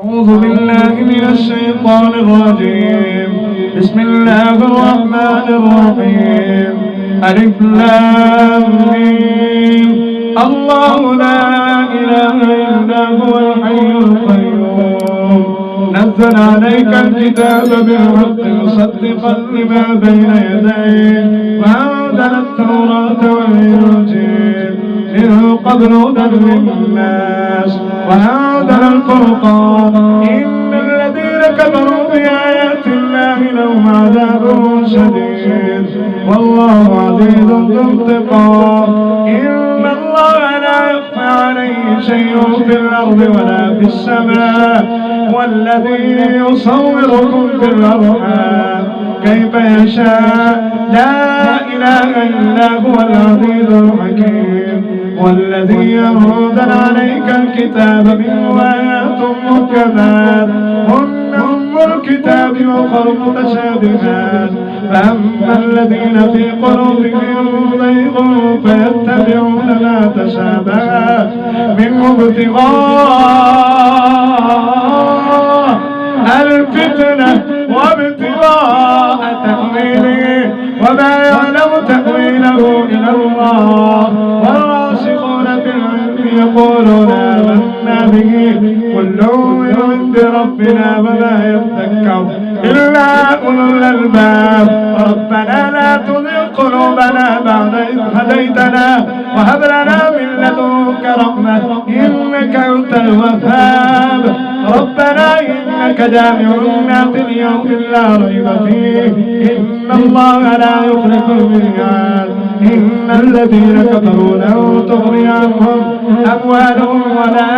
أعوذ بالله من الشيطان الرجيم. بسم الله الرحمن الرحيم. ألف لام ميم. الله لا إله إلا هو الحي القيوم. نزل عليك الكتاب بالحق مصدقا لما بين يديه وأنزل التوراة والإنجيل من قبل هدى للناس وأنزل الفرقان. إن الذين كفروا بآيات الله لهم عذاب شديد والله عزيز ذو انتقام. إن الله لا يخفى عليه شيء في الأرض ولا في السماء والذي يصوركم في الأرحام كيف يشاء. لا إله إلا هو العزيز الحكيم. والذي أنزل عليك الكتاب منه آيات محكمات هن أم الكتاب وأخر متشابهات. فأما الذين في قلوبهم زيغ فيتبعون ما تشابه منه ابتغاء الفتنة وابتغاء تأويله وما يعلم تأويله إلا الله. والراسخون في العلم يقولون آمنا به كل من عند ربنا وما يذكر إلا أولو الألباب. ربنا لا تزغ قلوبنا بعد إذ هديتنا وهب لنا من لدنك رحمة إنك أنت الوهاب. ربنا إنك جامع الناس ليوم لا ريب فيه إن الله لا يخلف الميعاد. إن الذين كفروا لن تغني عنهم أموالهم ولا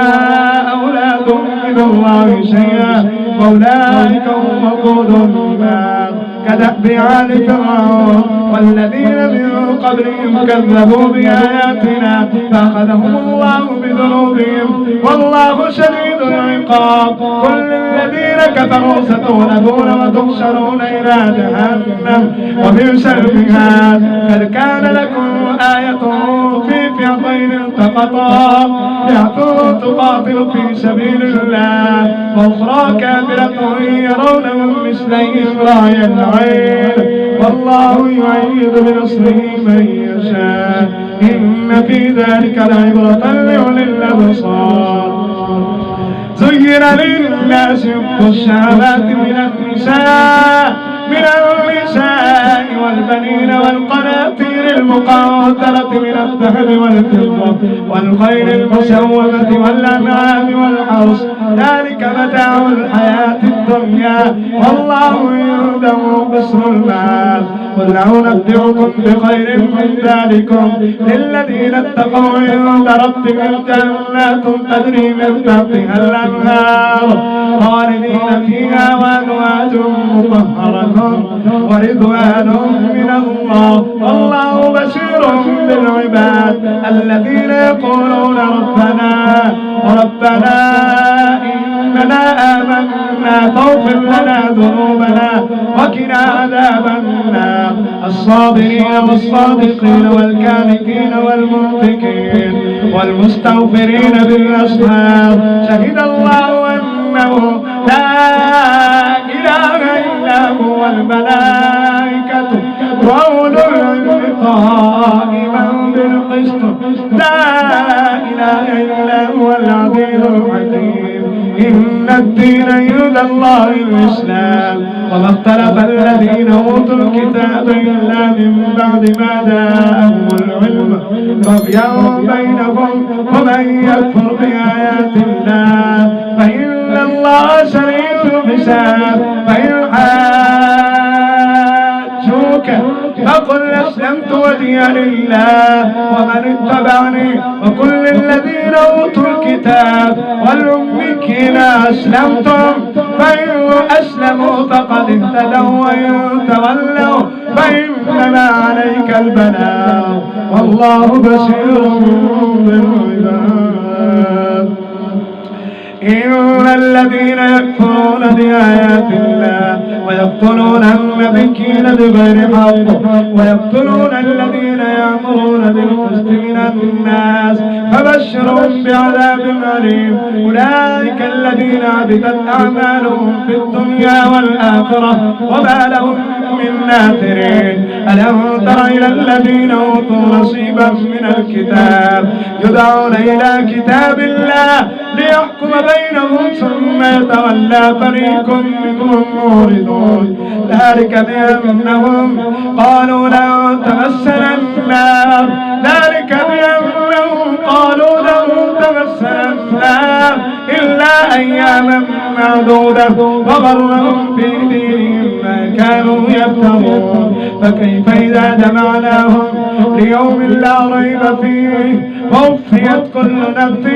أولادهم من الله شيئا وأولئك هم وقود النار كدأب آل فرعون والذين من قبلهم كذبوا بآياتنا فأخذهم الله بذنوبهم والله شديد العقاب. كل الذين كفروا ستغلبون وتحشرون إلى جهنم وبئس المهاد. قد كان لكم آية في فئتين التقطا فئة تقاتل في سبيل الله وأخرى كافرة يرونهم مثليهم رأي العين والله يؤيد بنصره من يشاء. إن في ذلك لعبرة لأولي الأبصار. زين للناس حب الشهوات من النساء والبنين والقناطير المقنطرة من الذهب والفضة والخيل المسومة والأنعام والحرث ذلك متاع الحياة الدنيا والله عنده حسن المآب. قل أنبئكم بخير من ذلكم للذين اتقوا عند ربهم جنات تجري من تحتها الأنهار خالدين فيها وأزواج مطهرة ورضوان من الله والله بشير بالعباد. الذين يقولون ربنا إننا آمنا فاغفر لنا ذنوبنا وقنا عذاب النار. الصابرين والصادقين والكانتين والمنفقين والمستغفرين بالأسحار. شهد الله أنه لا إله إلا هو الملائكة وأولو العلم قائما بالقسط. لا إله إلا هو العزيز الحكيم. إن الدين عند الله الإسلام وما اختلف الذين أوتوا الكتاب إلا من بعد ما جاءهم العلم بغيا بينهم ومن يكفر بآيات الله فإن الله سريع الحساب. فإن حاجوك فقل أسلمت وجهي لله ومن اتبعني وكل الذين أوتوا الكتاب والأميين أسلمتم فإن أسلموا فقد اهتدوا وإن تولوا فإنما عليك البلاغ والله بشير بالعباد. إن الذين يكفرون بآيات الله ويقتلون النبيين بغير حق ويقتلون الذين يأمرون بالقسط من الناس فبشرهم بعذاب أليم. أولئك الذين عبدت أعمالهم في الدنيا والآخرة وما لهم من ناصرين. ألم تر إلى الذين أوتوا نصيبا من الكتاب يدعون إلى كتاب الله ليحكم بينهم ثم يتولى فريق منهم معرضون. ذلك بأنهم قالوا لن تمسنا النار إلا أياما معدودة وغرهم في دينهم ما كانوا يفترون. فكيف إذا جمعناهم ليوم لا ريب فيه ووفيت كل نفس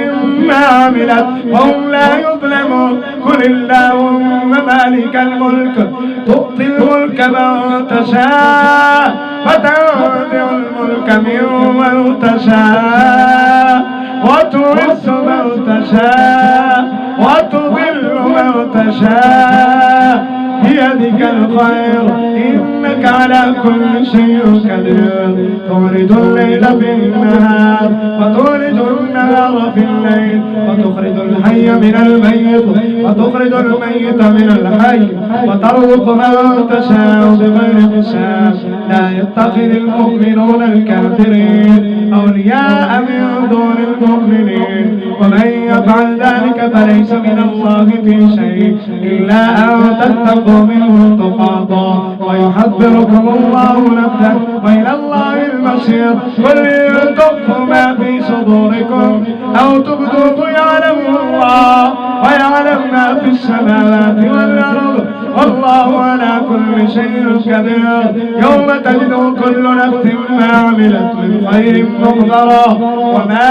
ما عملت وهم لا يظلمون. قل اللهم مالك الملك تؤتي الملك من تشاء وتنزع الملك ممن تشاء وتعز من تشاء وتضل من تشاء بيدك الخير إنك على كل شيء قدير. تولج الليل في النهار وتولج النهار في الليل وتخرج الحي من الميت وتخرج الميت من الحي وترزق من تشاء بغير حساب. لا يتخذ المؤمنون الكافرين أولياء من دون المؤمنين ومن يفعل ذلك فليس من الله في شيء إلا أن تتقوا منه تقاطا ويحذركم الله نفسه وإلى الله المصير. قل إن تخفوا ما في صدوركم أو تبدوه يعلمه الله ويعلم ما في السماوات والأرض والله على كل شيء قدير. يوم تجد كل نفس ما عملت من خير محضرا وما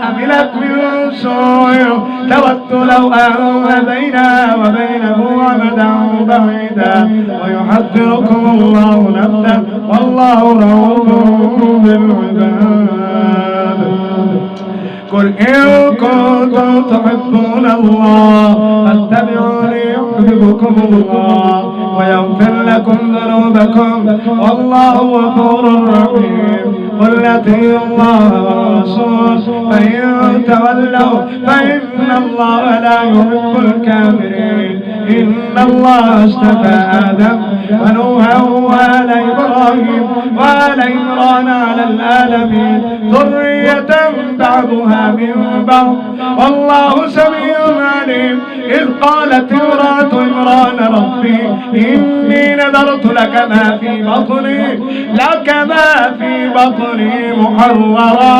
عملت من سوء تود لو أن بينها وبينه أمدا بعيدا ويحذركم الله نفسه والله رؤوف بالعباد. قل إن كنتم تحبون الله فاتبعوني يحببكم الله ويغفر لكم ذنوبكم والله غفور رحيم. قل أطيعوا الله والرسول فإن تولوا فإن الله لا يحب الكافرين. إن الله اصطفى آدم ونوحا وآل إبراهيم وآل عمران على العالمين ذرية بعضها من بعض والله سميع عليم. إذ قالت امرأة عمران ربي إني نذرت لك ما في بطني محررا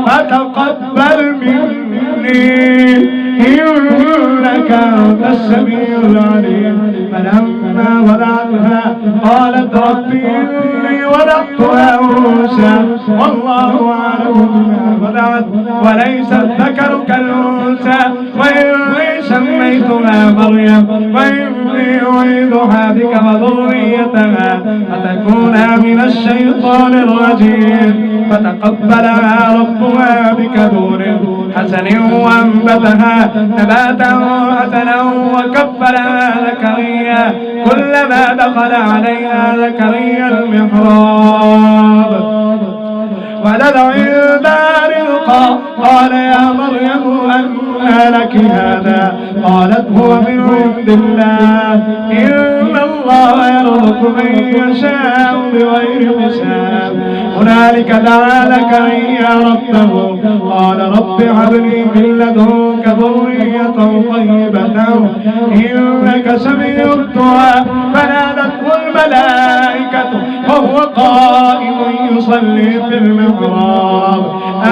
فتقبل مني إنك أنت السميع العليم. فلما وضعتها قالت ربي إني وضعتها أنثى والله أعلم بما وضعت وليس الذكر كالأنثى وإني سميتها مريم وإني أعيذها بك وذريتها فتكونا من الشيطان الرجيم. فتقبلها ربها بقبول حسن وأنبتها نباتا حسنا وكفلها زكريا كلما دخل عليها زكريا المحراب ولد عندها رزقا قال يا مريم أنى لك هذا قالت هو من عند الله إن الله يرزق من يشاء بغير حساب. هنالك دعا زكريا ربه قال رب هب لي من لدنك ذرية طيبة إنك سميع الدعاء. فنادته الملائكة وهو قائم يصلي في المحراب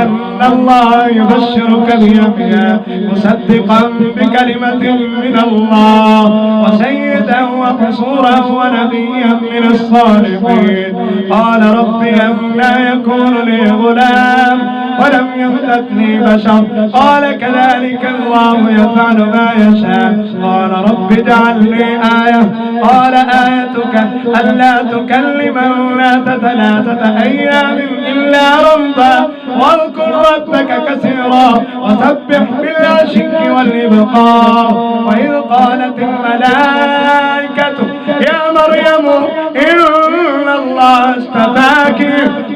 أن الله يبشرك بيحيى مصدقا بكلمة من الله وسيدا وحصورا ونبيا من الصالحين. قال رب أنى يكون لي غلام ولم يمسسني بشر قال كذلك الله يفعل ما يشاء قال رب اجعل لي آية قال آيتك ألا تكلم الناس 3 أيام إلا رمضا واذكر ربك كثيرا وسبح بالعشي والإبكار وإذ قالت الملائكة يا مريم إن الله اصطفاك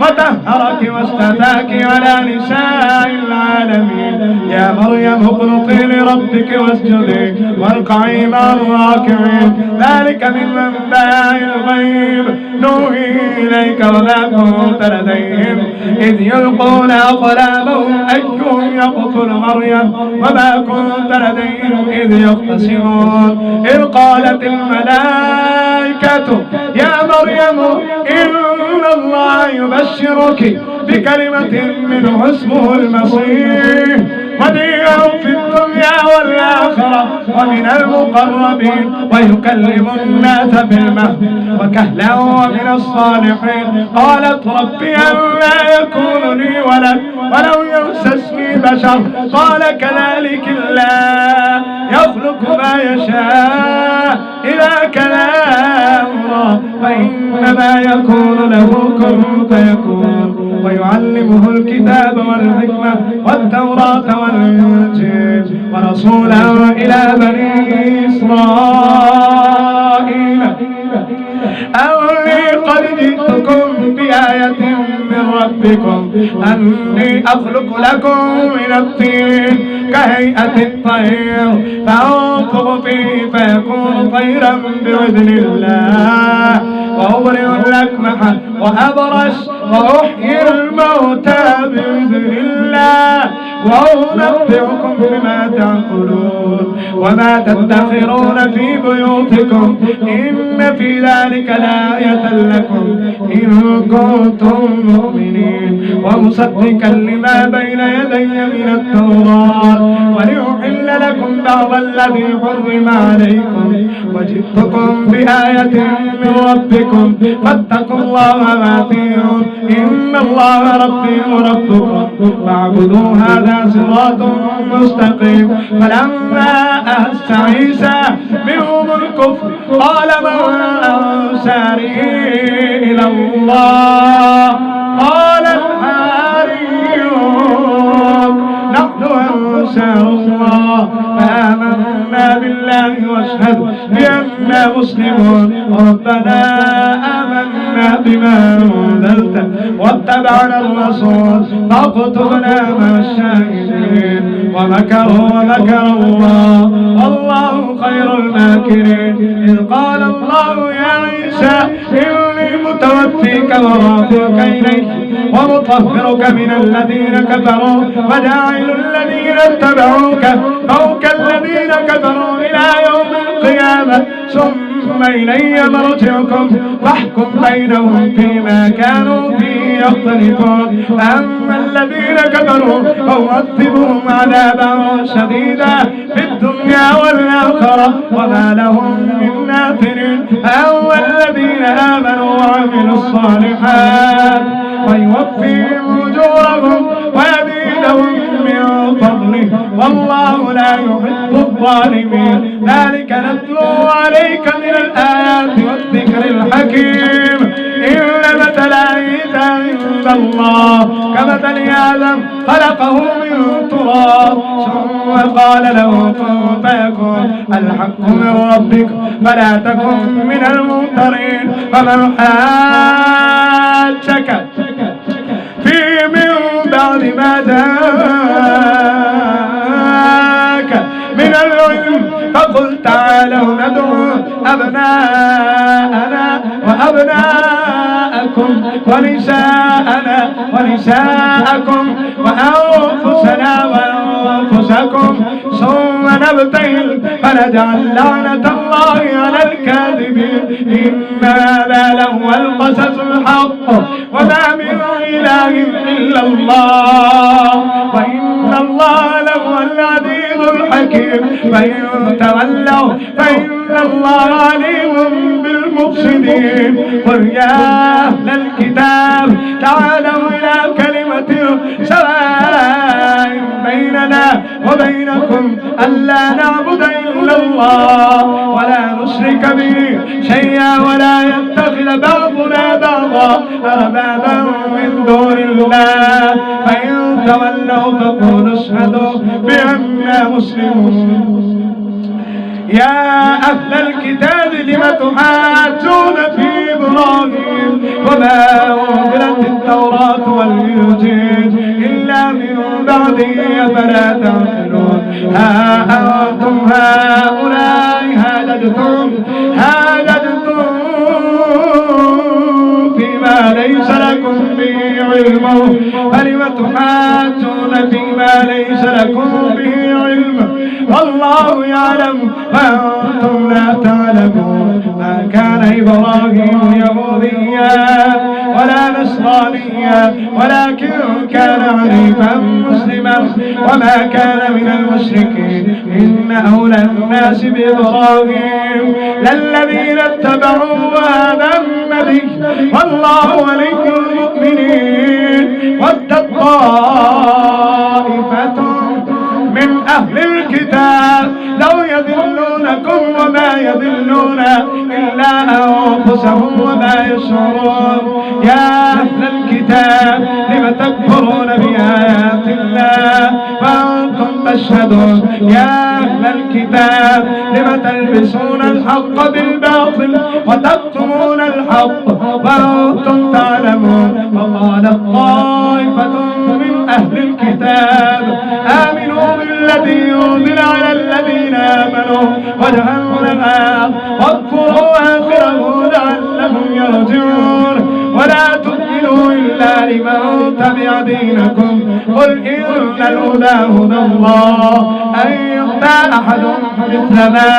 وطهرك واصطفاك على نساء العالمين يا مريم اقنطي لربك واسجدي واركعي مع الراكعين ذلك من أنباء الغيب نوحي إليك وما كنت لديهم إذ يلقون أقلامهم أيهم يقتل مريم وما كنت لديهم إذ يختصمون إذ قالت الملائكة يا مريم إن الله يبشرك بكلمة منه اسمه المسيح وديعا في الدنيا والآخرة ومن المقربين ويكلم الناس بالمهد وكهلا ومن الصالحين قالت ربي أنى يكون لي ولد ولم يمسسني بشر قال كذلك الله يخلق ما يشاء إذا كان أمرا فإنما يكون له كن فيكون ويعلمه الكتاب والحكمة والتوراة والإنجيل ورسولا إلى بني إسرائيل أني قد جئتكم بآية من ربكم أني أخلق لكم من الطين كهيئة الطير فأنفخ فيه فيكون طيرا بإذن الله وأبرئ الأكمح وأبرص وأحيي الموتى بإذن الله وأنبئكم بما تأكلون وما تدخرون في بيوتكم إن في ذلك لآية لكم إن كنتم مؤمنين ومصدقا لما بين يدي من التوراة ولأحل لكم بعض الذي حرم عليكم وجئتكم بآية من ربكم فاتقوا الله وأطيعون إن الله ربي وربكم فاعبدوا هذا صراط مستقيم فلما أحس عيسى منهم الكفر قال من أنصاري إلى الله قال الحواريون نحن أنصار الله فآمنا بالله واشهد بأننا مسلمون ربنا آمنا بما أنزلت واتبعنا الرسول فاكتبنا مع الشاهدين ومكروا ومكر الله والله خير الماكرين إذ قال الله يا عيسى إني متوفيك ورافعك إليك ومطهرك من الذين كفروا وجاعل الذين اتبعوك فوق الذين كفروا إلى يوم القيامة ثم إلي مرجعكم فاحكم بينهم فيما كانوا فيه يختلفون أما الذين كفروا فأعذبهم عذابا شديدا في الدنيا والآخرة وما لهم من ناصرين أما الذين آمنوا وعملوا الصالحات ويوفيهم أجورهم ويزيدهم من فضله والله لا يحب الظالمين ذلك نتلو عليك من الآيات والذكر الحكيم إن مثل عيسى عند الله كمثل آدم خلقه من تراب ثم قال له كن فيكون الحق من ربك فلا تكن من الممترين فمن حاجك في من بعد ما جاءك من العلم فقل تعالوا ندعو أبناءنا وأبناءكم ونساءنا ونساءكم وأنفسنا وأنفسكم ثم نبتهل فنجعل لعنة الله على الكاذبين إن هذا لهو القصص الحق وما من إله إلا الله وإن الله لهو العزيز الحكيم فإن تولوا فإن الله عليم بالمفسدين قل يا أهل الكتاب تعالوا إلى كلمة كلمة سواء بيننا وبينكم ألا نعبد إلا الله ولا نشرك به شيئا ولا يتخذ بعضنا بعضا أربابا من دون الله فإن تولوا فقولوا اشهدوا بأننا مسلمون. يا أهل الكتاب لم تحاجون في إبراهيم وما أنزلت التوراة والإنجيل إلا من بعده أفلا تعقلون. ها أنتم هؤلاء هاججتم فيما ليس لكم به علم فلم تحاجون فيما ليس لكم به علم والله يعلم وأنتم لا تعلمون. ما كان إبراهيم يهوديا ولا نصرانيا ولكن كان حنيفا مسلما وما كان من المشركين. إن أولى الناس بإبراهيم للذين اتبعوا هذا النبي والله ولي المؤمنين. ودت طائفة من أهل الكتاب لو يضلونكم وما يضلون إلا أنفسهم وما يشعرون. يا أهل الكتاب لم تكفرون بآيات الله وأنتم تشهدون. يا أهل الكتاب لم تلبسون الحق بالباطل وتكتمون الحق وأنتم تعلمون. وقالت طائفة من أهل الكتاب آمنوا بالذي أنزل على الذين آمنوا وجه النهار واكفروا آخره لعلهم يرجعون. ولا تؤمنوا إلا لمن تبع دينكم قل إن الهدى هدى الله أن يؤتى أحد مثل ما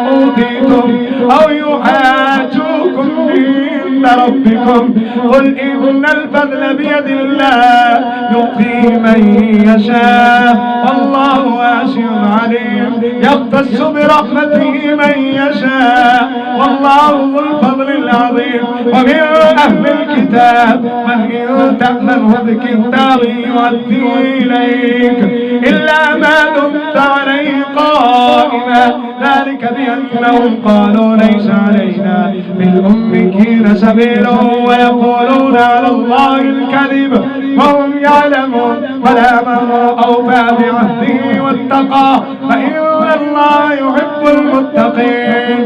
أوتيتم أو يحاجوكم عند ربكم قل إن الفضل بيد الله يؤتيه من يشاء والله واسع عليم يختص برحمته من يشاء والله ذو الفضل العظيم. ومن أهل الكتاب من إن تأمنه بكتاب يؤديه إليك إلا ما دمت عليه قائما ذلك بأنهم قالوا ليس علينا بالأميين سبيل ويقولون على الله الكذب وهم يعلمون. ولا من أوفى بعهده واتقى فإن الله يحب المتقين.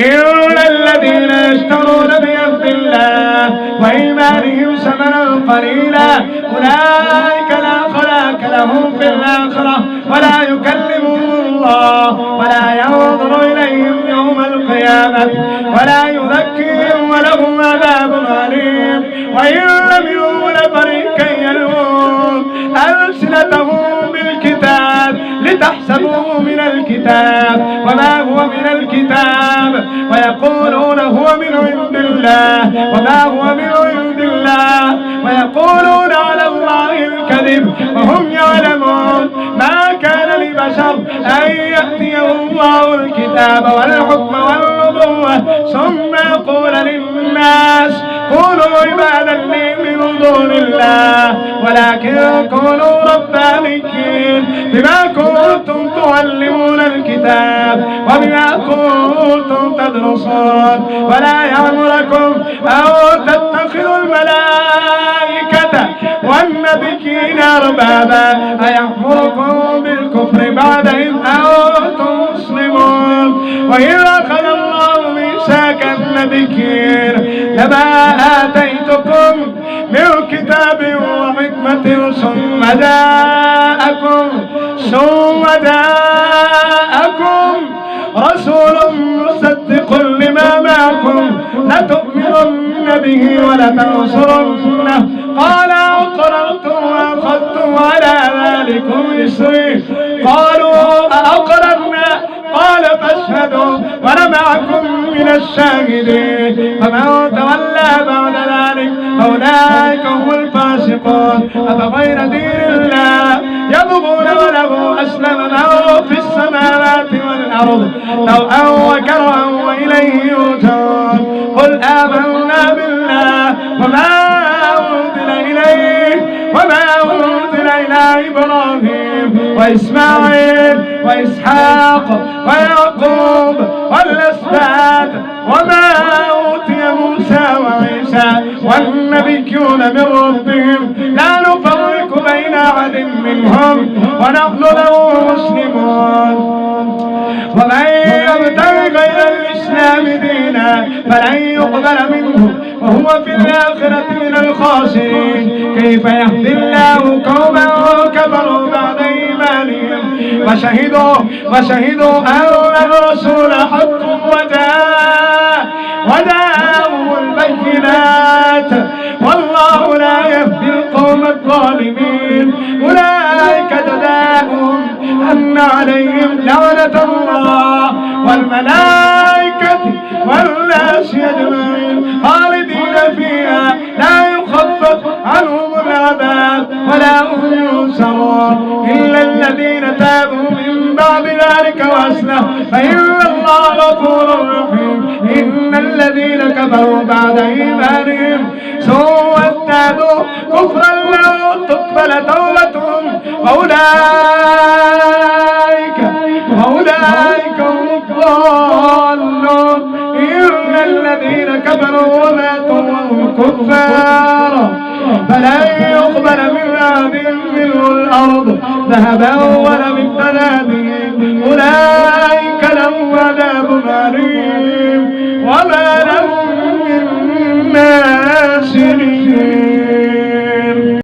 إن الذين يشترون بعهد الله وإيمانهم ثمنا قليلا أولئك لا خلاق لهم في الآخرة ولا يكلمهم الله ولا ينظر إليهم يوم القيامة ولا يزكيهم ولهم عذاب أليم. وإن لم يؤمن فريقا يلوون ألسنتهم بالكتاب لتحسبوه من الكتاب وما هو من الكتاب ويقولون هو من عند الله وما هو من عند الله ويقولون على الله الكذب وهم يعلمون. ما كان لبشر أن يأتيه الله الكتاب والحكم والنبوة ثم يقول للناس كونوا عبادا لي من دون الله ولكن كونوا ربانيين بما كنتم تعلمون الكتاب وبما كنتم تدرسون. ولا يأمركم أن تتخذوا الملائكة والنبيين أربابا أيأمركم بالكفر بعد إذ أنتم مسلمون. وإذ أخذ الله ميثاق النبيين لما آتيتكم من كتاب وحكمة ثم جاءكم رسول مصدق لما معكم لتؤمنن به ولتنصرنه قال أقررتم وأخذتم على ذلكم إصري قالوا أقررنا قال فاشهدوا وأنا معكم من الشاهدين. فمن تولى بعد ذلك فأولئك هم الفاسقون. أفغير دين الله يبغون وله أسلم من في السماوات والأرض طوعا وكرها وإليه يرجعون. قل آمنا بالله وما أنزل إليه إبراهيم وإسماعيل وإسحاق ويعقوب والأسباط وما أوتي موسى وعيسى والنبيون من ربهم لا نفرق بين أحد منهم ونحن له مسلمون. ومن يبتغي غير الإسلام دينا فلن يقبل منه وهو في الآخرة من الخاسرين. كيف يهدي الله قوما كفروا بعد إيمانهم وشهدوا أن الرسول حق وجاءهم البينات والله لا يهدي القوم الظالمين. أولئك جزاؤهم أن عليهم لعنة الله والملائكة والناس أجمعين خالدين فيها لا يخفف عنهم العذاب ولا هم ينصرون إلا الذين تابوا من بعد ذلك وأصلحوا فإن الله غفور رحيم. إن الذين كفروا بعد إيمانهم ثم ازدادوا كفرا لن تقبل توبتهم وأولئك هم الضالون. إن الذين كفروا وماتوا وهم كفار فلن يقبل من أحدهم ملء الأرض ذهبا ولو افتدى به. أولئك لهم عذاب أليم وما لهم من ناصرين.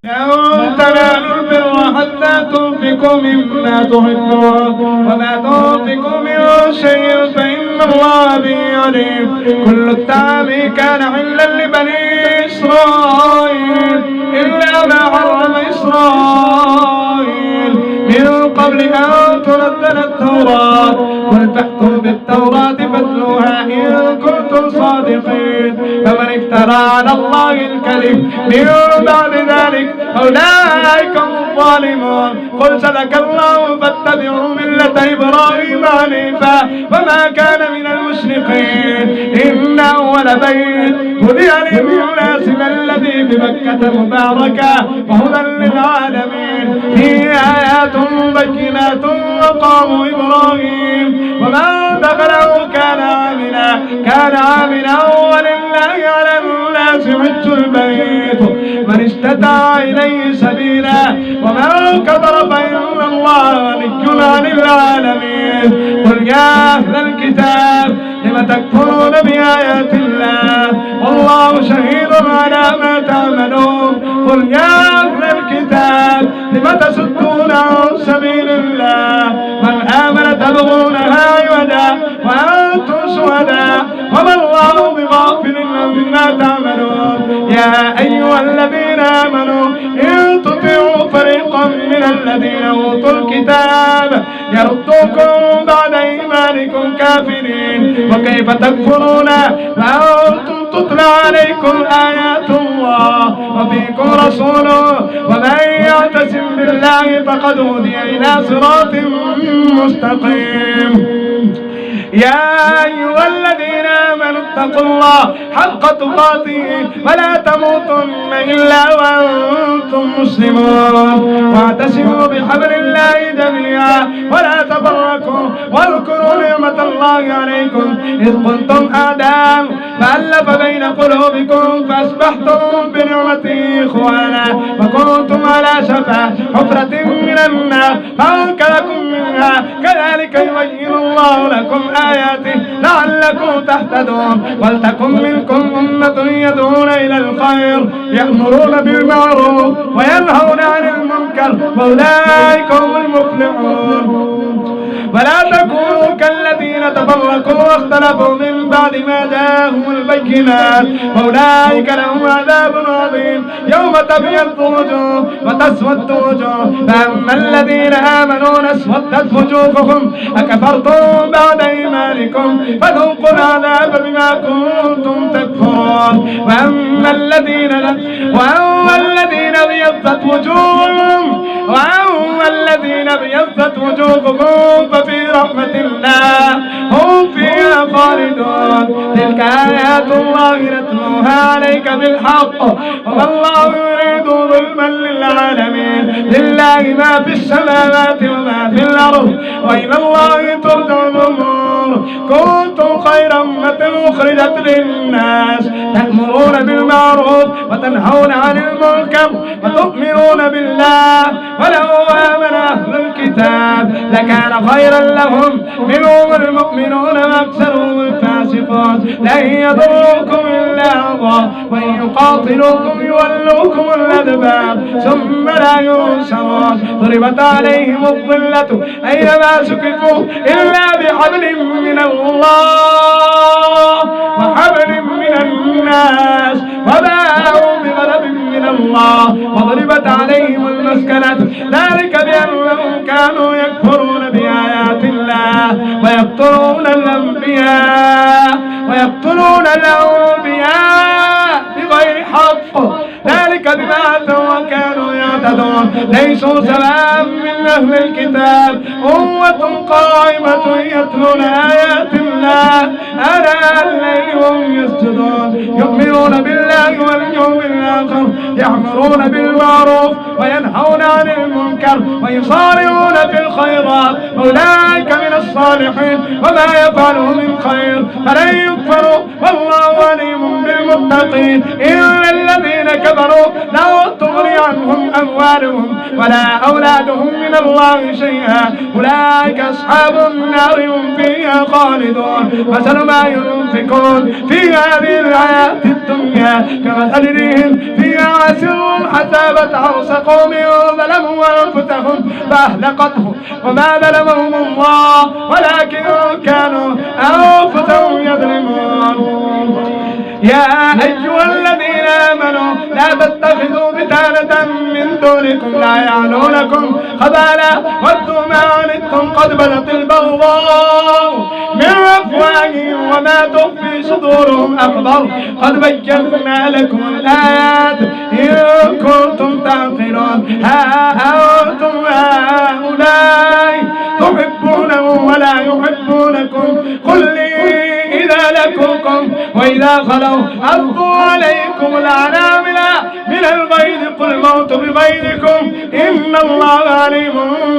لن تنالوا البر حتى تنفقوا مما تحبون وما تنفقوا من شيء فإن الله به عليم. كل الطعام كان حلا لبني إسرائيل إلا ما حرم إسرائيل من قبل أن تنزل التوراة. قل فأتوا بالتوراة فاتلوها إن كنتم صادقين. فمن افترى على الله الكذب من بعد ذلك أولئك هم الظالمون. قل صدق الله فاتبعوا ملة إبراهيم حنيفا وما كان من المشركين. إن أول بيت وضع للناس الذي بمكة مباركا وهدى للعالمين فيه آيات بينات وقام إبراهيم ومن دخله كان آمنا ولله على الناس حج البيت من استطاع إليه سبيلا ومن كفر فإن الله غني عن العالمين. قل يا أهل الكتاب لم تكفرون بآيات الله والله شهيد على ما تعملون. قل يا أهل الكتاب لم تصدون عن سبيل الله من آمن تبغونها عوجا وأنتم شهداء وما الله بغافل عما تعملون. يا أيها الذين آمنوا إن تطيعوا فريقا من الذين أوتوا الكتاب يردوكم بعد إيمانكم كافرين. وكيف تكفرون وأنتم تتلى عليكم آيات الله وفيكم رسوله ومن يعتصم بالله فقد هدي إلى صراط مستقيم. يا أيها الذين آمنوا اتقوا الله حق تقاته ولا تموتن إلا وأنتم مسلمون. واعتصموا بحبل الله جميعا ولا تفرقوا واذكروا نعمة الله عليكم إذ كنتم أعداء فألف بين قلوبكم فأصبحتم بنعمته إخوانا وكنتم على شفا حفرة من النار فأنقذكم منها. كذلك يبين الله لكم آياته لعلكم تهتدون. ولتكن منكم أمة يدعون إلى الخير يأمرون بالمعروف وينهون عن المنكر وأولئك هم المفلحون. ولا تكونوا كالذين تفرقوا واختلفوا من بعد ما جاءهم البينات وأولئك لهم عذاب عظيم. يوم تبيض وجوه وتسود وجوه فأما الذين آمنوا اسودت وجوههم أكفرتم بعد إيمانكم فذوقوا العذاب بما كنتم تكفرون. وأما الذين ابيضت وجوههم ففي رحمة الله هم فيها خالدون. تلك آيات الله نتلوها عليك بالحق وما الله يريد ظلما للعالمين لله ما في السماوات وما في الأرض وإلى الله ترجع الأمور كنتم خير أمة أخرجت للناس تأمرون بالمعروف وتنهون عن المنكر وتؤمنون بالله ولو آمن أهل الكتاب لكان خيرا لهم منهم المؤمنون وأكثرهم الفاسقون لن يضروكم إلا أذى وإن يقاتلوكم يولوكم الأدبار ثم لا ينصرون ضربت عليهم الظلة أينما سكتوا إلا بحبل من الله وحبل من الناس وباءوا بغضب من الله وضربت عليهم المسكنة ذلك بأنهم كانوا يكفرون بآيات الله ويقتلون الأنبياء بغير حق ذلك بما عصوا وكانوا يعتدون ليسوا سواء من أهل الكتاب أمة قائمة يتلون آيات الله آناء الليل وهم يسجدون يؤمنون بالله واليوم الآخر يأمرون بالمعروف وينهون عن المنكر ويصارعون في الخيرات أولئك من الصالحين وما يفعلوا من خير فلن يكفروا والله عليم بالمتقين إلا الذين كفروا لا تغني عنهم أموالهم ولا أولادهم من الله شيئا أولئك أصحاب النار هم فيها خالدون مثل ما ينفقون في هذه الحياة الدنيا كمثل ريح فيها عسر حسابت عرس قوم ظلموا أنفسهم فأهلقته وما ظلمهم الله ولكن كانوا أنفسهم يظلمون يا أيها الذين آمنوا لا تتخذوا بطانة من دونكم لا يعلونكم خبالا ودوا ما عنتم قد بدت البغضاء من أفواههم وما تخفي صدورهم أكبر قد بينا لكم الآيات إن كنتم تعقلون ها أنتم هؤلاء تحبونهم ولا يحبونكم قل لي إذا لكوكم وإذا خلوا ألقوا عليكم الأنامل من الغيظ قل موت بغيظكم إن الله عليم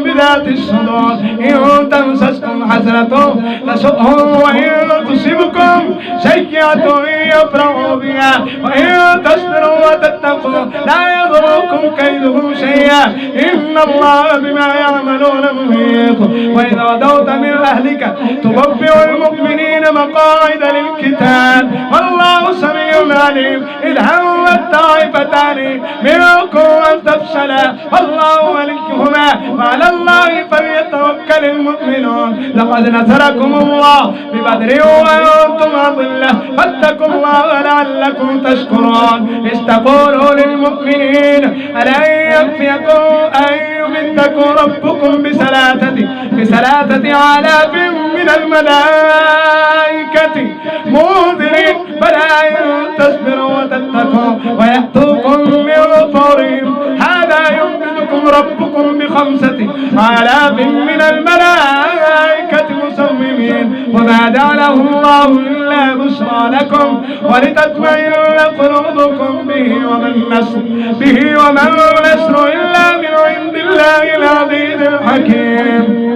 بذات الصدور إن تمسسكم حسنة تسؤهم وإن تصبكم سيئة يفرحوا بها وإن تصبروا وتتقوا لا يضركم كيدهم شيئا إن الله بما يعملون محيط وإذا غدوت من أهلك تبوئ المؤمنين مقاعد للقتال والله سميع عليم إذ هم الطائفتان منكم أن تفشلا والله وليهما وعلى الله فليتوكل المؤمنون لقد نصركم الله ببدر وأنتم أذلة فاتقوا الله لعلكم تشكرون إذ تقولوا للمؤمنين ألا يكفيكم أن يمدكم ربكم بثلاثة آلاف من الملائكة منذرين بلى إن تصبروا وتتقوا ويأتوكم من فورهم هذا يمددكم ربكم ب5,000 من الملائكة مسومين وما جعله الله إلا بشرى لكم ولتطمئن قلوبكم به وما النصر إلا من عند الله العزيز الحكيم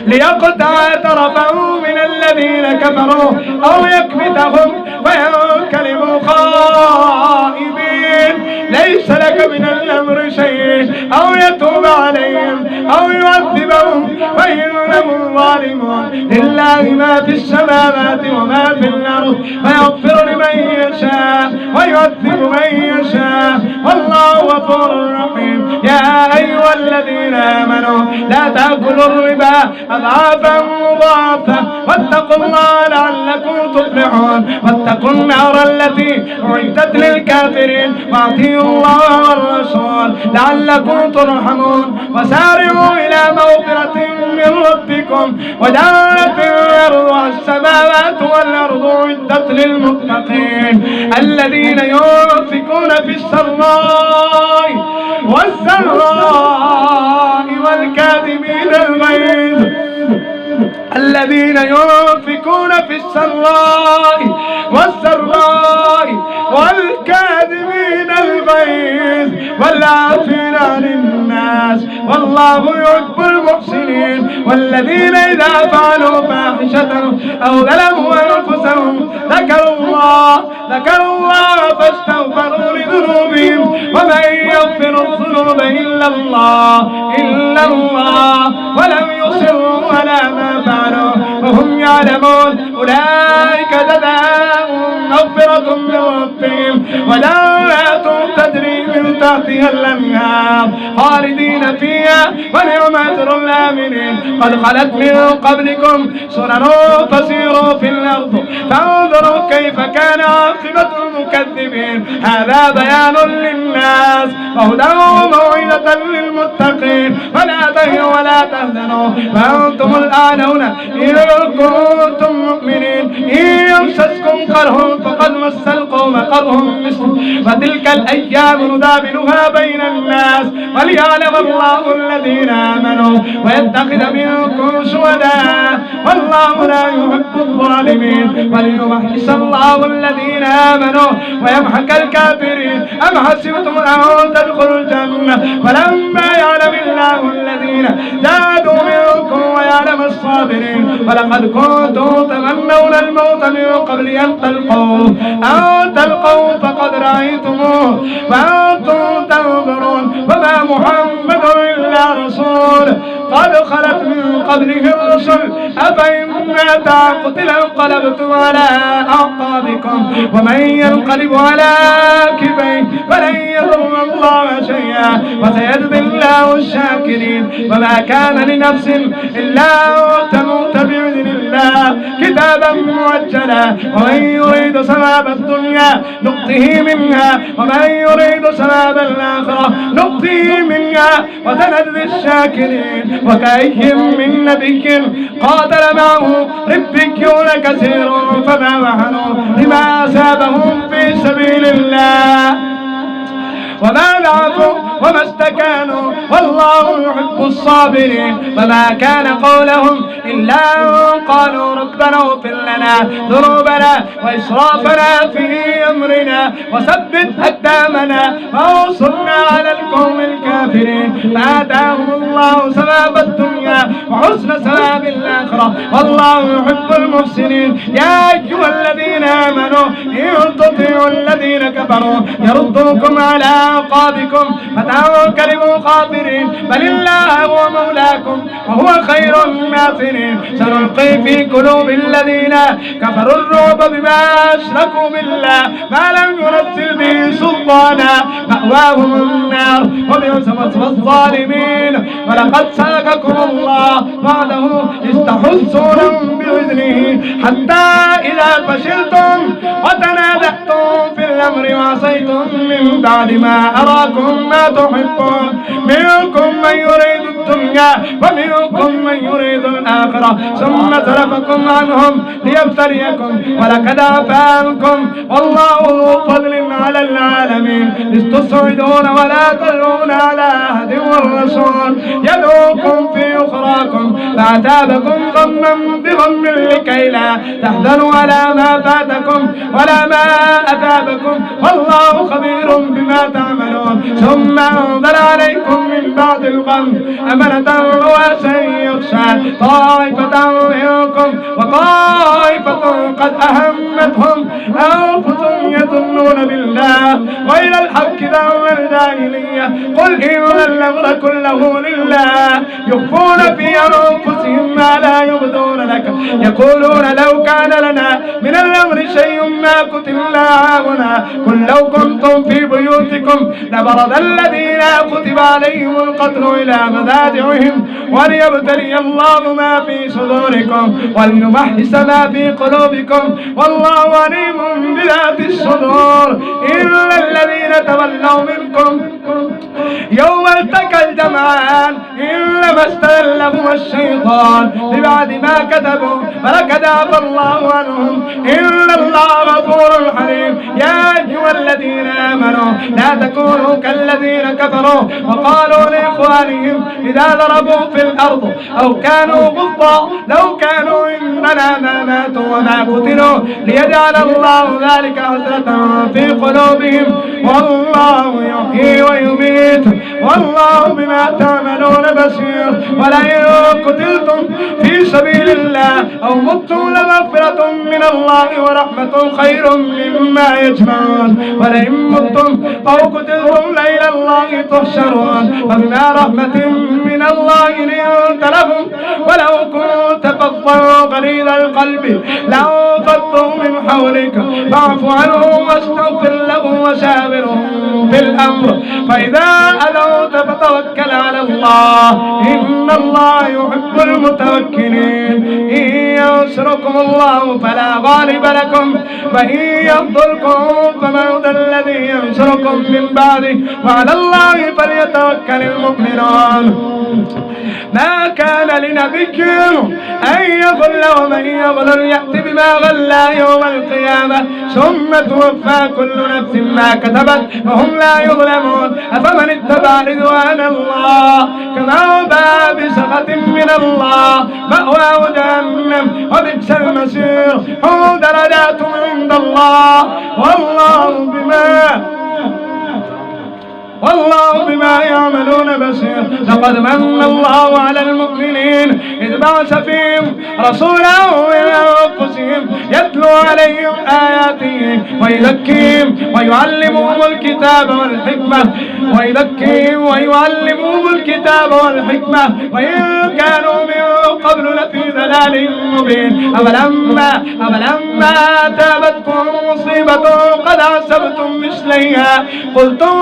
ليقطع طرفه من الذين كفروا أو يكبتهم فينقلبوا خائبين ليس لك من الأمر شيء أو يتوب عليهم أو يعذبهم فإنهم ظالمون لله ما في السماوات وما في الأرض فيغفر لمن يشاء ويعذب من يشاء والله غفور رحيم يا أيها الذين آمنوا لا تأكلوا الربا أضعافا مضاعفة واتقوا الله لعلكم تفلحون واتقوا النار التي أعدت للكافرين وأطيعوا الله والرسول لعلكم ترحمون وسارعوا إلى مغفرة من ربكم وجنة أرضها السماوات والأرض أعدت للمتقين الذين ينفقون في السراء والضراء والكاظمين الغيظ الذين ينفقون في السراء والسراء والكاظمين الغيظ والعافين عن الناس والله يحب المحسنين. والذين إذا فعلوا فاحشة أو ظلموا أنفسهم ذكروا الله فاستغفروا لذنوبهم ومن يغفر الذنوب إلا الله ولم يصروا على ما فعلوا وهم يعلمون أولئك جزاؤهم مغفرة من ربهم وجنات تجري من تحتها الأنهار خالدين فيها ونعم أجر العاملين. قد خلت من قبلكم سنن فسيروا في الأرض فانظروا كيف كان عاقبة المكذبين. هذا بيان للناس وهدى وموعظة للمتقين. فلا تهنوا ولا تحزنوا وأنتم الأعلون إن كنتم مؤمنين. إن يمسسكم قرح فقد مس القوم قرح مثله فتلك الأيام نداولها بين الناس وليعلم الله الذين آمنوا ويتخذ منكم شهداء والله لا يحب الظالمين. وليمحص الله الذين آمنوا ويمحق الكافرين. أم حسبتم أن تدخلوا الجنة ولما يعلم الله الذين جاهدوا منكم ويعلم الصابرين. ولقد كنتم تمنون الموت من قبل أن تلقوا فقد رأيتموه وأنتم تنظرون. وما محمد إلا رسول قد خلت من قبله الرسل أفإن مات أو قتل انقلبتم على أعقابكم ومن ينقلب على عقبيه فلن يضر الله شيئا وسيجزي الله الشاكرين. وما كان لنفس إلا أن تموت بإذن الله كتابا مؤجلا ومن يريد ثواب الدنيا نؤته منها ومن يريد ثواب الآخرة نؤته منها وسنجزي الشاكرين. وكأي من نبي قاتل معه ربيون كثير فما وهنوا لما أصابهم في سبيل الله وما ضعفوا وما استكانوا والله يحب الصابرين. وما كان قولهم إلا أن قالوا ربنا اغفر لنا ذنوبنا وإسرافنا في أمرنا وثبت أقدامنا وانصرنا على القوم الكافرين. فآتاهم الله ثواب الدنيا وحسن ثواب الآخرة والله يحب المحسنين. يا أيها الذين آمنوا إن تطيعوا الذين كفروا يردوكم على أعقابكم فتنقلبوا خاسرين. بل الله هو مولاكم وهو خير الناصرين. سنلقي في قلوب الذين كفروا الرعب بما أشركوا بالله ما لم ينزل به سلطانا مأواهم النار وبئس مثوى الظالمين. ولقد سلككم الله بعده استحسونهم بإذنه حتى إذا فشلتم وتنازعتم في الأمر وعصيتم من بعد ما أراكم ما تحبون منكم من يريد الدنيا ومنكم من يريد الآخرة ثم صرفكم عنهم ليبتليكم ولقد عفا عنكم والله ذو فضل على العالمين. استصعدون ولا تلون على أحد والرسول يدعوكم في أخراكم فأتابكم غما بغم لكي لا تحزنوا على ما فاتكم ولا ما أتابكم والله خبير بما تعملون. ثم أنزل عليكم من بعد الغم أمنة رؤاسا يخشى طائفة منكم وطائفة قد أهمتهم أنفسهم يظنون بالله غير الحق ذو الجاهلية قل إن الأمر كله لله يخفون في أنفسهم ما لا يبدون لك يقولون لو كان لنا من الأمر شيء ما قتلنا هنا قل لو كنتم في بيوتكم لبرز الذين كتب عليهم القتل إلى مضاجعهم وليبتلي الله ما في صدوركم وليمحص ما في قلوبكم والله عليم بذات الصدور. إلا الذين تولوا منكم يوم التقى الجمعان إنما استذلهم الشيطان ببعد ما كتبوا فلقد وقد عفى الله عنهم إن الله غفور حليم. يا أيها الذين آمنوا لا تكونوا كالذين كفروا وقالوا لإخوانهم إذا ضربوا في الأرض أو كانوا غضا لو كانوا إننا ما ماتوا وما قتلوا ليجعل الله ذلك حسرة في قلوبهم والله يحيي ويميت والله بما تعملون بصير. ولئن قتلتم في سبيل الله أو متم لمغفرة من الله ورحمة خير مما يجمعون. ولئن متم أو قتلتم لإلى الله تحشرون. وبما رحمة من الله لنت لهم ولو كنت فظا غليظ القلب لانفضوا من حولك فاعف عنهم واستغفر لهم وشاورهم في الأمر فإذا أذوت فتوكل على الله إن الله يحب المتوكلين. إن ينصركم الله فلا غالب لكم وإن يخذلكم فمن ذا الذي ينصركم من بعده وعلى الله فليتوكل المؤمنون. ما كان لنبي أن يغل ومن يغل يأتي بما غل يوم القيامة ثم توفى كل نفس ما كتبت وهم لا يظلمون. أفمن اتبع رضوان الله كما باء بسخط من الله مأواه جهنم وبئس المصير. هم درجات عند الله والله بما يعملون بصير. لقد من الله على المؤمنين إذ بعث فيهم رسولا من أنفسهم يتلو عليهم آياته ويزكيهم ويعلمهم الكتاب والحكمة وإن كانوا من قبل لفي ضلال مبين. أولما تابتكم مصيبة قد عصبتم مثليها قلتم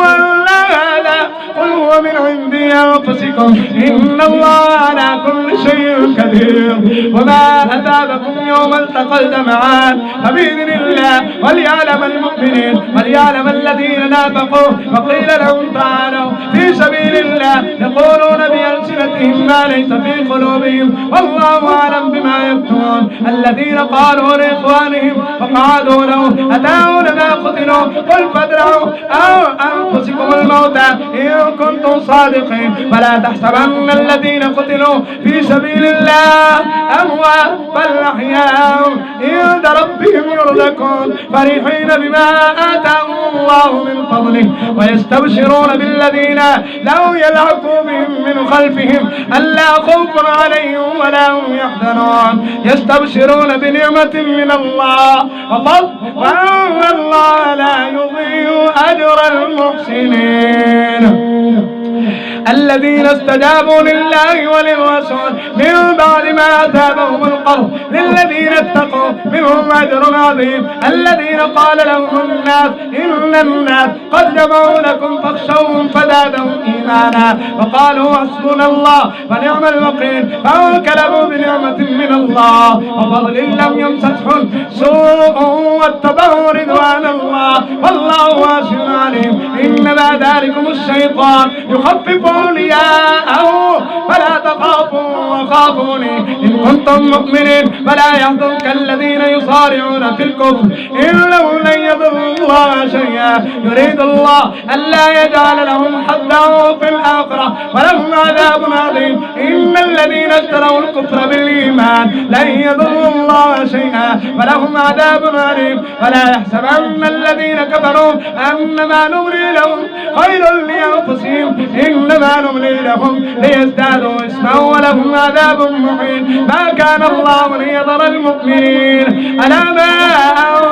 هذا قل هو من عندي أنفسكم إن الله على كل شيء قدير. وما أتابكم يوم التقى الجمعان فبإذن الله وليعلم المؤمنين وليعلم الذين نافقوا وقيل لهم تعالوا في سبيل الله يقولون بألسنتهم ما ليس في قلوبهم والله أعلم بما يكتمون. الذين قالوا لإخوانهم وقعدوا له أتاون ما قتلوا قل فادرعوا أو أنفسكم الموتى إن كنتم صادقين. فلا تحسبن الذين قتلوا في سبيل الله أموات بل أحياء عند ربهم يرزقون فرحين بما آتاهم الله من فضله ويستبشرون بالذين لو يلحقوا بهم من خلفهم ألا خوف عليهم ولا هم يحزنون. يستبشرون بنعمة من الله وفضل وأن الله لا يضيع أجر المحسنين. الذين استجابوا لله وللرسول من بعد ما أتابهم القرح للذين اتقوا منهم أجر عظيم. الذين قال لهم الناس إن الناس قد جمعوا لكم فاخشوهم فزادهم إيمانا وقالوا حسبنا الله ونعم الوكيل. فانقلبوا بنعمة من الله وفضل لم يمسسهم سوء واتبعوا رضوان الله والله واسع عليم. إنما ذلكم الشيطان يخفف أولياءه فلا تخافوا وخافوني إن كنتم مؤمنين. ولا يحزنك الذين يصارعون في الكفر إنهم لن يضروا الله شيئا يريد الله ألا يجعل لهم حظا في الآخرة ولهم عذاب عظيم. إن الذين اشتروا الكفر بالإيمان لن يضروا الله شيئا ولهم عذاب عليم. ولا يحسبن الذين كفروا أنما نملي لهم خير لأنفسهم إنما نملي لهم ليزدادوا إثما ولهم عذاب محيط. ما كان الله ليضر المؤمنين على ما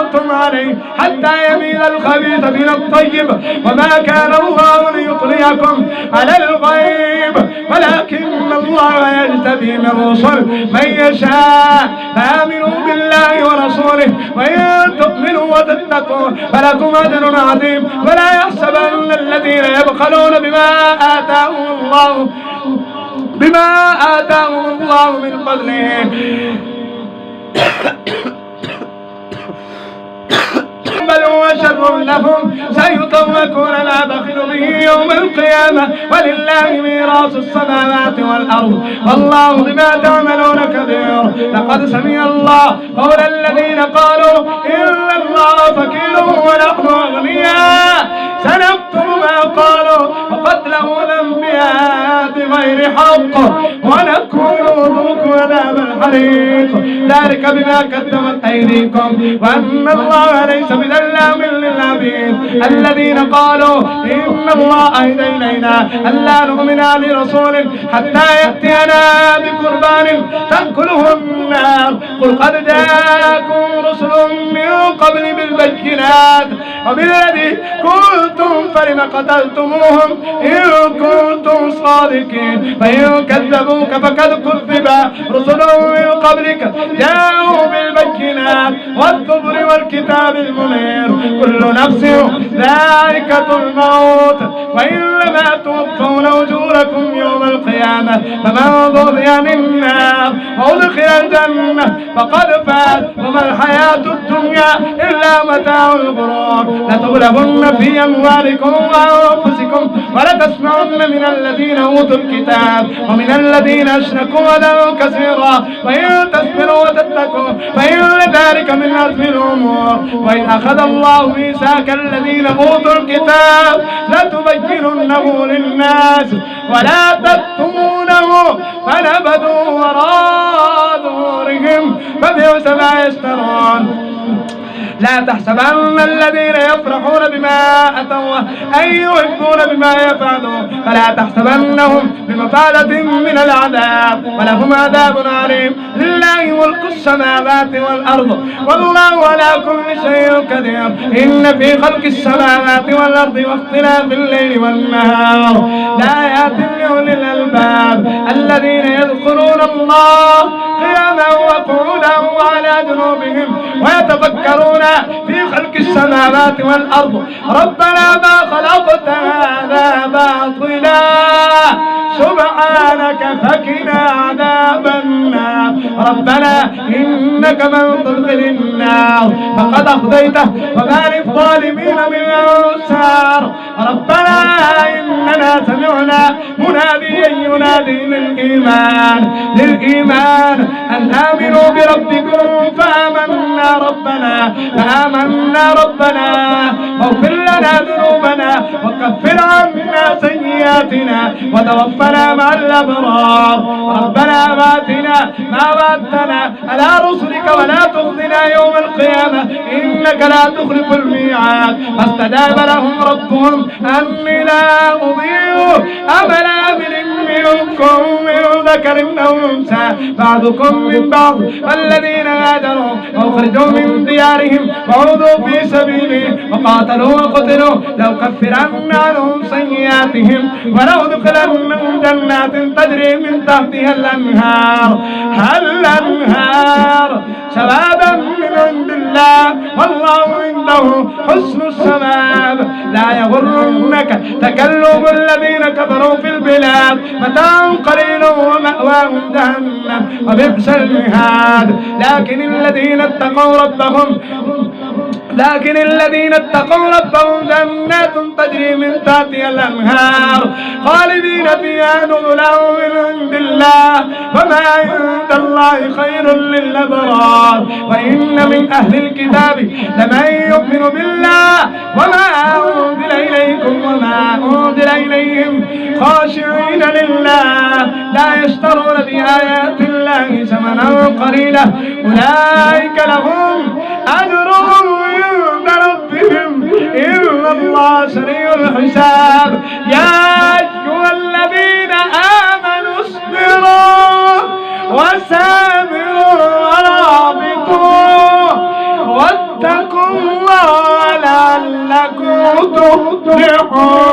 أنتم عليه حتى يميل الخبيث من الطيب وما كان الله ليطلعكم على الغيب ولكن الله يجتبي من الرسل من يشاء. فآمنوا بالله ورسوله وإن تؤمنوا وتتقوا فلكم أجر عظيم. ولا يحسبن الذين يبخلون بما آتاهم الله من فضله بل هو شر لهم سيطوقون ما بخلوا به يوم القيامة ولله ميراث السماوات والأرض والله بما تعملون كبير. لقد سمع الله قول الذين قالوا إن الله فقير ونحن أغنياء سنكتب ما قالوا وقتلهم الأنبياء بغير حق ونقول ذوقوا عذاب الحريق ذلك بما قدمت أيديكم وأن الله ليس بظلام للعبيد. الذين قالوا إن الله أهدى إلينا ألا نؤمن لرسول حتى يأتينا بقربان تأكله النار قل قد جاءكم رسل من قبل بالبينات وبالذي كنتم فلم قتلتموهم إن كنتم صادقين فإن كذبوك فقد كذب رسل من قبلك جاءوا بالبينات والزبر والكتاب المنير كل نفس ذائقة الموت وإنما توفون أجوركم يوم القيامة فمن ضحي عن النار وأدخل الجنة فقد فاز وما الحياة الدنيا إلا متاع الغرور. لتبلغن في أموالكم وأنفسكم ولتسمعن من الذين أوتوا الكتاب ومن الذين أشركوا أذى كثيرا وإن تصبروا وتتقوا فإن ذلك من عزم الأمور. وإذ أخذ الله ميثاق الذين أوتوا الكتاب لتبيننه للناس ولا تكتمونه فنبذوا وراء ظهورهم فبئس ما يشترون. لا تحسبن الذين يفرحون بما أتوا أي يحبون بما يفعلون فلا تحسبنهم بمفازة من العذاب ولهم عذاب عليم. لله ملك السماوات والأرض والله على كل شيء قدير. إن في خلق السماوات والأرض واختلاف الليل والنهار لآيات لأولي الألباب الذين يذكرون الله قياما وقعودا وعلى جنوبهم ويتفكرون في خلق السماوات والأرض ربنا ما خلقت هذا باطلا سبحانك فقنا عذاب النار. ربنا إنك من تدخل النار فقد أخزيته وما للظالمين من أنصار. ربنا إننا سمعنا مناديا ينادي للإيمان أن آمنوا بربكم فآمنا ربنا واغفر لنا ذنوبنا وكفر عنا سيئاتنا وتوفنا مع الأبرار. ربنا وآتنا ما وعدتنا على رسلك ولا تخزنا يوم القيامة إنك لا تخلف الميعاد. فاستجاب لهم ربهم أني لا أضيع عمل عامل منكم من ذكر أو أنثى بعضكم من بعض والذين هاجروا وأخرجوا من ديارهم وعوذوا في سبيلي وقاتلوا وقتلوا لأكفرن عنهم سيئاتهم ولأدخلنهم جنات تجري من تحتها الأنهار ثوابا من عند الله والله عنده حسن الثواب. لا يغرنك تكلم الذين كفروا في البلاد متاع قليل ومأواهم جهنم وبئس المهاد. لكن الذين اتقوا ربهم جنات تجري من تحتها الأنهار خالدين فيها نزلا من عند الله وما عند الله خير للأبرار. وإن من أهل الكتاب لمن يؤمن بالله وما أنزل إليكم وما أنزل إليهم خاشعين لله لا يشترون بآيات الله ثمنا قليلا أولئك لهم أجرهم عند ربهم إن الله سريع الحساب. يا أيها الذين آمنوا اصبروا وسابروا ورابطوا واتقوا الله لعلكم تفلحون.